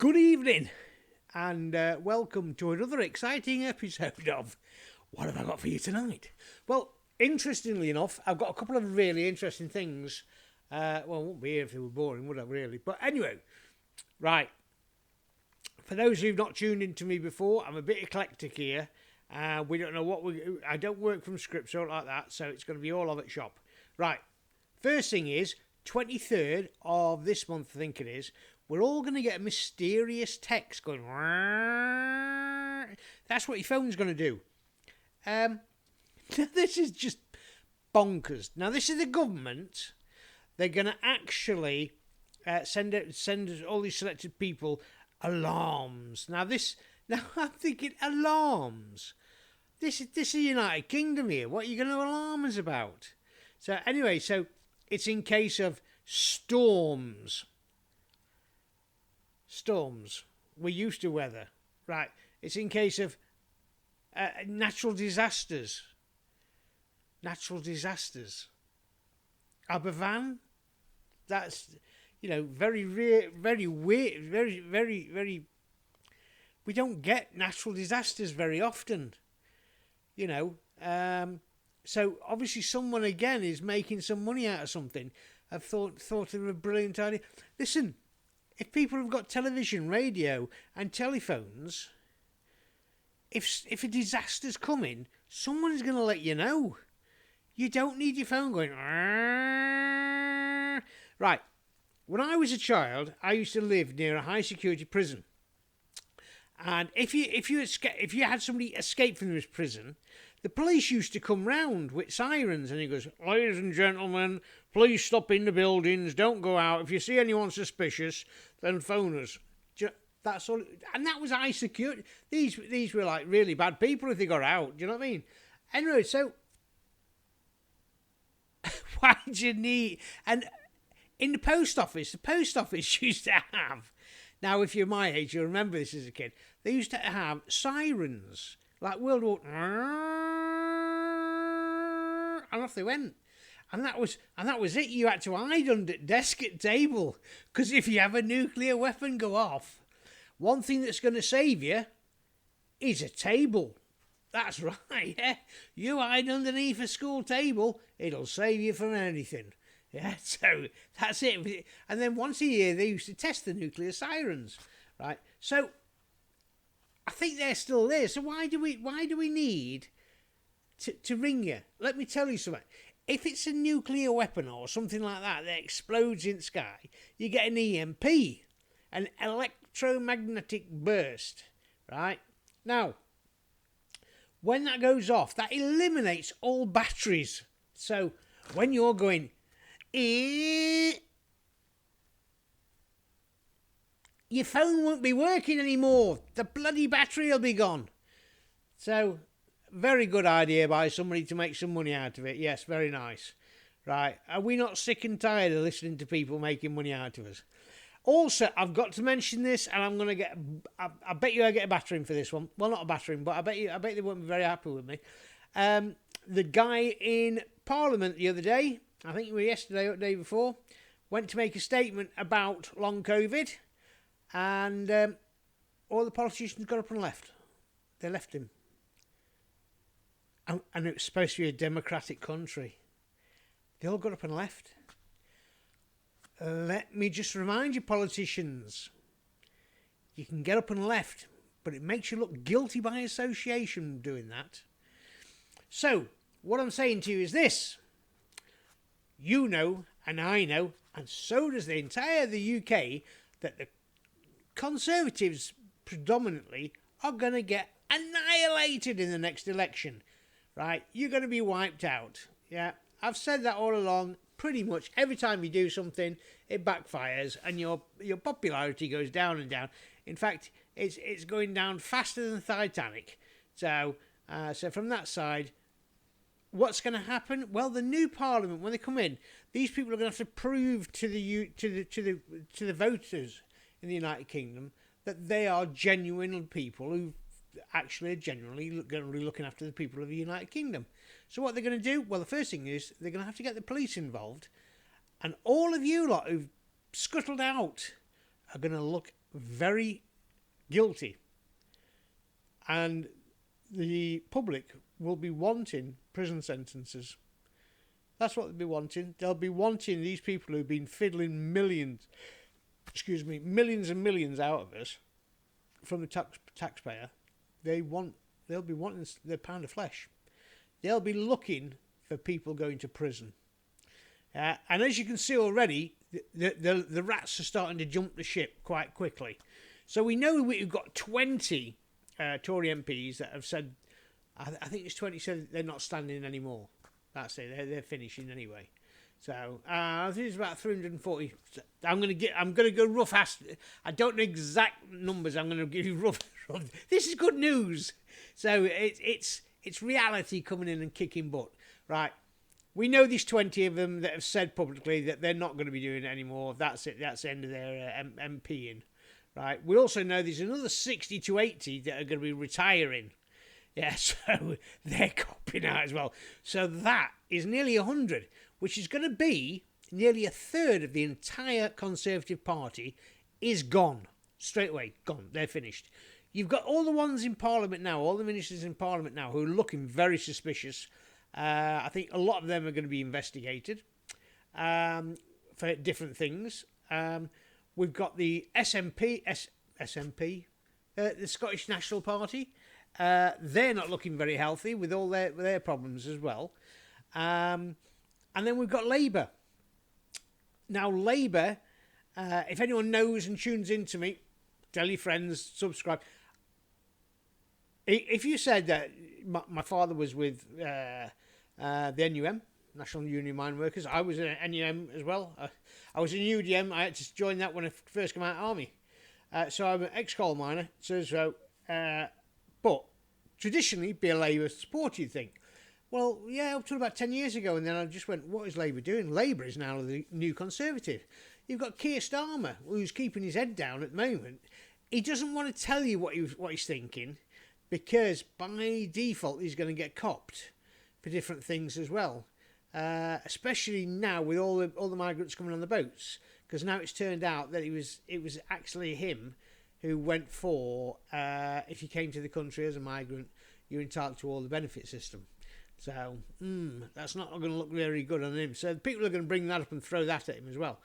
Good evening, and welcome to another exciting episode of What Have I Got For You Tonight? Well, interestingly enough, I've got a couple of really interesting things. Well, I wouldn't be here if they were boring, would I, really? But anyway, right. For those who've not tuned into me before, I'm a bit eclectic here. We don't know what I don't work from scripts or like that, so it's going to be all of it shop. Right. First thing is, 23rd of this month, I think it is, we're all going to get a mysterious text going. That's what your phone's going to do. This is just bonkers. Now, this is the government. They're going to actually send all these selected people alarms. Now I'm thinking alarms. This is United Kingdom here. What are you going to alarm us about? So anyway, it's in case of storms. Storms. We're used to weather. Right. It's in case of natural disasters. Natural disasters. Aberfan. That's, very rare, very weird, very... We don't get natural disasters very often. So obviously someone, again, is making some money out of something. I've thought of a brilliant idea. Listen, if people have got television, radio and telephones, if a disaster's coming, someone's going to let you know. You don't need your phone going... Right. When I was a child, I used to live near a high security prison. And if you had somebody escape from this prison, the police used to come round with sirens, and he goes, "Ladies and gentlemen, please stop in the buildings, don't go out. If you see anyone suspicious, then phone us." That's all. And that was high security. These were like really bad people if they got out. Do you know what I mean? Anyway, so why do you need... And in the post office used to have... Now, if you're my age, you'll remember this as a kid. They used to have sirens, like World War... And off they went. And that was it. You had to hide under desk at table. Because if you have a nuclear weapon go off, one thing that's going to save you is a table. That's right, yeah. You hide underneath a school table, it'll save you from anything. Yeah, so that's it. And then once a year, they used to test the nuclear sirens, right? So I think they're still there. So why do we need to ring you? Let me tell you something. If it's a nuclear weapon or something like that explodes in the sky, you get an EMP, an electromagnetic burst, right? Now, when that goes off, that eliminates all batteries. So when you're going... your phone won't be working anymore. The bloody battery will be gone. So, very good idea by somebody to make some money out of it. Yes, very nice. Right, are we not sick and tired of listening to people making money out of us? Also, I've got to mention this, and I'm going to get... I bet you I get a battering for this one. Well, not a battering, but I bet they won't be very happy with me. The guy in Parliament the other day, I think it was yesterday or the day before, went to make a statement about long COVID, and all the politicians got up and left. They left him. And it was supposed to be a democratic country. They all got up and left. Let me just remind you, politicians, you can get up and left, but it makes you look guilty by association doing that. So, what I'm saying to you is this. You know, and I know, and so does the entire the UK, that the Conservatives predominantly are going to get annihilated in the next election. Right? You're going to be wiped out. Yeah, I've said that all along. Pretty much every time you do something, it backfires, and your popularity goes down and down. In fact, it's going down faster than the Titanic. So from that side, what's going to happen? Well, the new Parliament, when they come in, these people are going to have to prove to the voters in the United Kingdom that they are genuine people who actually are genuinely going to be looking after the people of the United Kingdom. So what they're going to do? Well, the first thing is they're going to have to get the police involved, and all of you lot who've scuttled out are going to look very guilty. And the public will be wanting prison sentences. That's what they'll be wanting. They'll be wanting these people who've been fiddling millions and millions out of us from the taxpayer. They'll be wanting their pound of flesh. They'll be looking for people going to prison. And as you can see already, the rats are starting to jump the ship quite quickly. So we know we've got 20 Tory MPs that have said, I think it's 20 said they're not standing anymore. That's it. They're finishing anyway. So I think it's about 340. I'm going to go rough. I don't know exact numbers. I'm going to give you rough. This is good news. So it's reality coming in and kicking butt. Right. We know there's 20 of them that have said publicly that they're not going to be doing it anymore. That's it. That's the end of their MPing. Right. We also know there's another 60 to 80 that are going to be retiring. Yeah, so they're copping out as well. So that is nearly 100, which is going to be nearly a third of the entire Conservative Party is gone. Straight away, gone. They're finished. You've got all the ones in Parliament now, all the ministers in Parliament now who are looking very suspicious. I think a lot of them are going to be investigated for different things. We've got the SNP, the Scottish National Party. They're not looking very healthy with all their problems as well. And then we've got Labour. Now, Labour, if anyone knows and tunes into me, tell your friends, subscribe. If you said that my father was with the NUM, National Union of Mine Workers, I was in NUM as well. I was in UDM. I had to join that when I first came out of the army. So I'm an ex-coal miner. But traditionally, be a Labour supporter, you'd think. Well, yeah, up to about 10 years ago, and then I just went, what is Labour doing? Labour is now the new Conservative. You've got Keir Starmer, who's keeping his head down at the moment. He doesn't want to tell you what he's thinking, because by default, he's going to get copped for different things as well. Especially now with all the migrants coming on the boats, because now it's turned out that it was actually him who went for, if you came to the country as a migrant, you're entitled to all the benefit system. So, that's not going to look very good on him. So people are going to bring that up and throw that at him as well.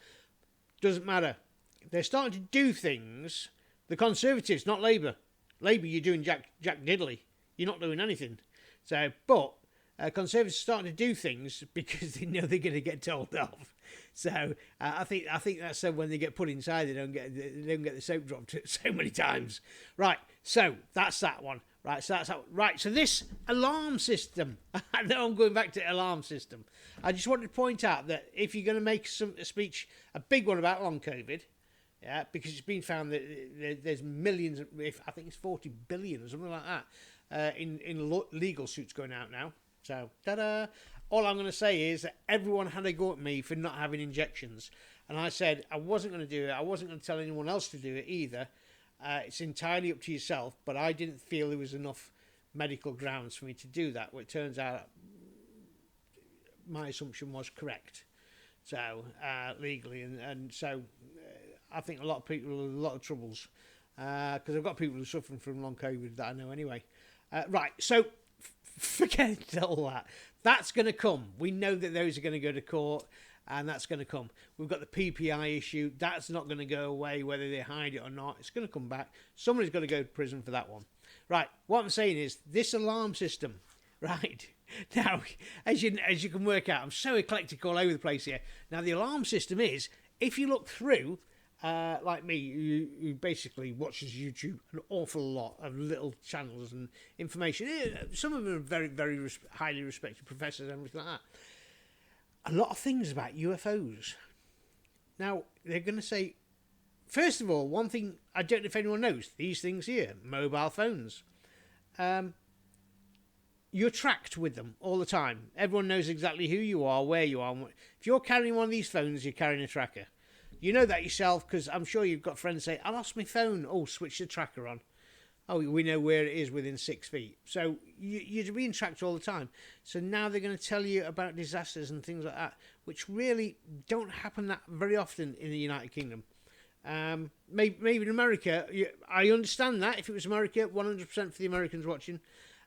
Doesn't matter. They're starting to do things. The Conservatives, not Labour. Labour, you're doing Jack Diddley. You're not doing anything. So, but Conservatives are starting to do things because they know they're going to get told off. So I think that's when they get put inside, they don't get the soap dropped so many times. Right, so that's that one. Right, so that's that. Right, so this alarm system. I know I'm going back to alarm system. I just wanted to point out that if you're going to make a speech, a big one about long COVID, yeah, because it's been found that there's millions, I think it's 40 billion or something like that, in legal suits going out now. So, ta-da! All I'm going to say is that everyone had a go at me for not having injections. And I said I wasn't going to do it. I wasn't going to tell anyone else to do it either. It's entirely up to yourself. But I didn't feel there was enough medical grounds for me to do that. Well, it turns out my assumption was correct. So, legally. And so I think a lot of people have a lot of troubles. Because I've got people who are suffering from long COVID that I know anyway. Right, so forget all that. That's going to come. We know that those are going to go to court, and that's going to come. We've got the PPI issue. That's not going to go away, whether they hide it or not. It's going to come back. Somebody's got to go to prison for that one. Right, what I'm saying is, this alarm system, right, now, as you can work out, I'm so eclectic all over the place here. Now, the alarm system is, if you look through, like me, who basically watches YouTube an awful lot of little channels and information. Some of them are very, very highly respected professors and everything like that. A lot of things about UFOs. Now, they're going to say, first of all, one thing, I don't know if anyone knows, these things here, mobile phones. You're tracked with them all the time. Everyone knows exactly who you are, where you are. If you're carrying one of these phones, you're carrying a tracker. You know that yourself, because I'm sure you've got friends say, I lost my phone. Oh, switch the tracker on. Oh, we know where it is within 6 feet. So you're being tracked all the time. So now they're going to tell you about disasters and things like that, which really don't happen that very often in the United Kingdom. Maybe in America, I understand that if it was America, 100% for the Americans watching,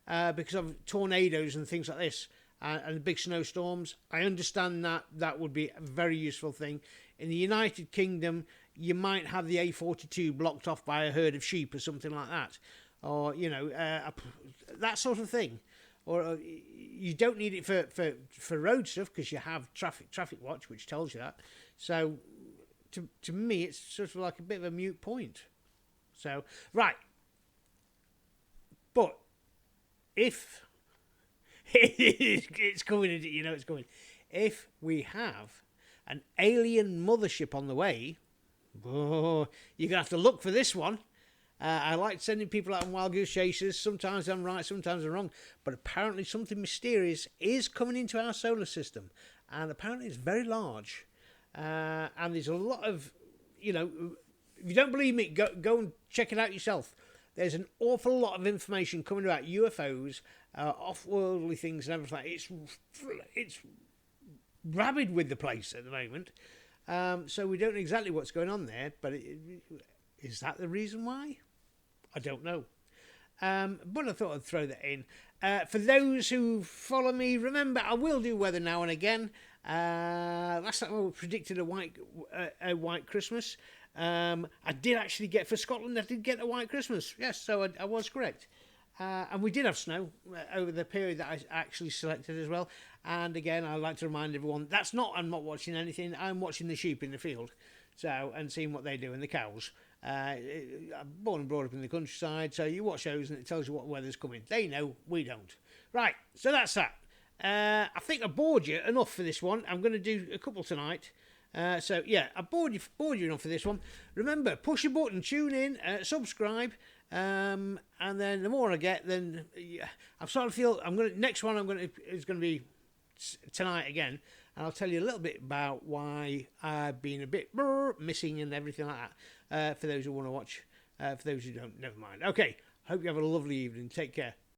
because of tornadoes and things like this, and big snowstorms. I understand that would be a very useful thing. In the United Kingdom, you might have the A42 blocked off by a herd of sheep or something like that, or that sort of thing. Or you don't need it for road stuff because you have traffic watch, which tells you that. So to me, it's sort of like a bit of a moot point. So right, but if it's coming, it's coming. If we have an alien mothership on the way, you're gonna have to look for this one. I like sending people out on wild goose chases. Sometimes I'm right, sometimes I'm wrong. But apparently something mysterious is coming into our solar system. And apparently it's very large. And there's a lot of, if you don't believe me, go and check it out yourself. There's an awful lot of information coming about UFOs, off-worldly things and everything. It's rabid with the place at the moment. So we don't know exactly what's going on there. But is that the reason why? I don't know. But I thought I'd throw that in. For those who follow me, remember I will do weather now and again. Last time I predicted a white Christmas. I did actually get, for Scotland, I did get a white Christmas. Yes, so I was correct. And we did have snow over the period that I actually selected as well. And again, I'd like to remind everyone, I'm not watching anything. I'm watching the sheep in the field. And seeing what they do, and the cows. I'm born and brought up in the countryside, so you watch those and it tells you what weather's coming. They know, we don't. Right, so that's that. I think I bored you enough for this one. I'm going to do a couple tonight. I bored you enough for this one. Remember, push a button, tune in, subscribe, and then the more I get, then I sort of feel next one is going to be tonight again. And I'll tell you a little bit about why I've been a bit missing and everything like that. For those who want to watch. For those who don't, never mind. Okay, hope you have a lovely evening. Take care.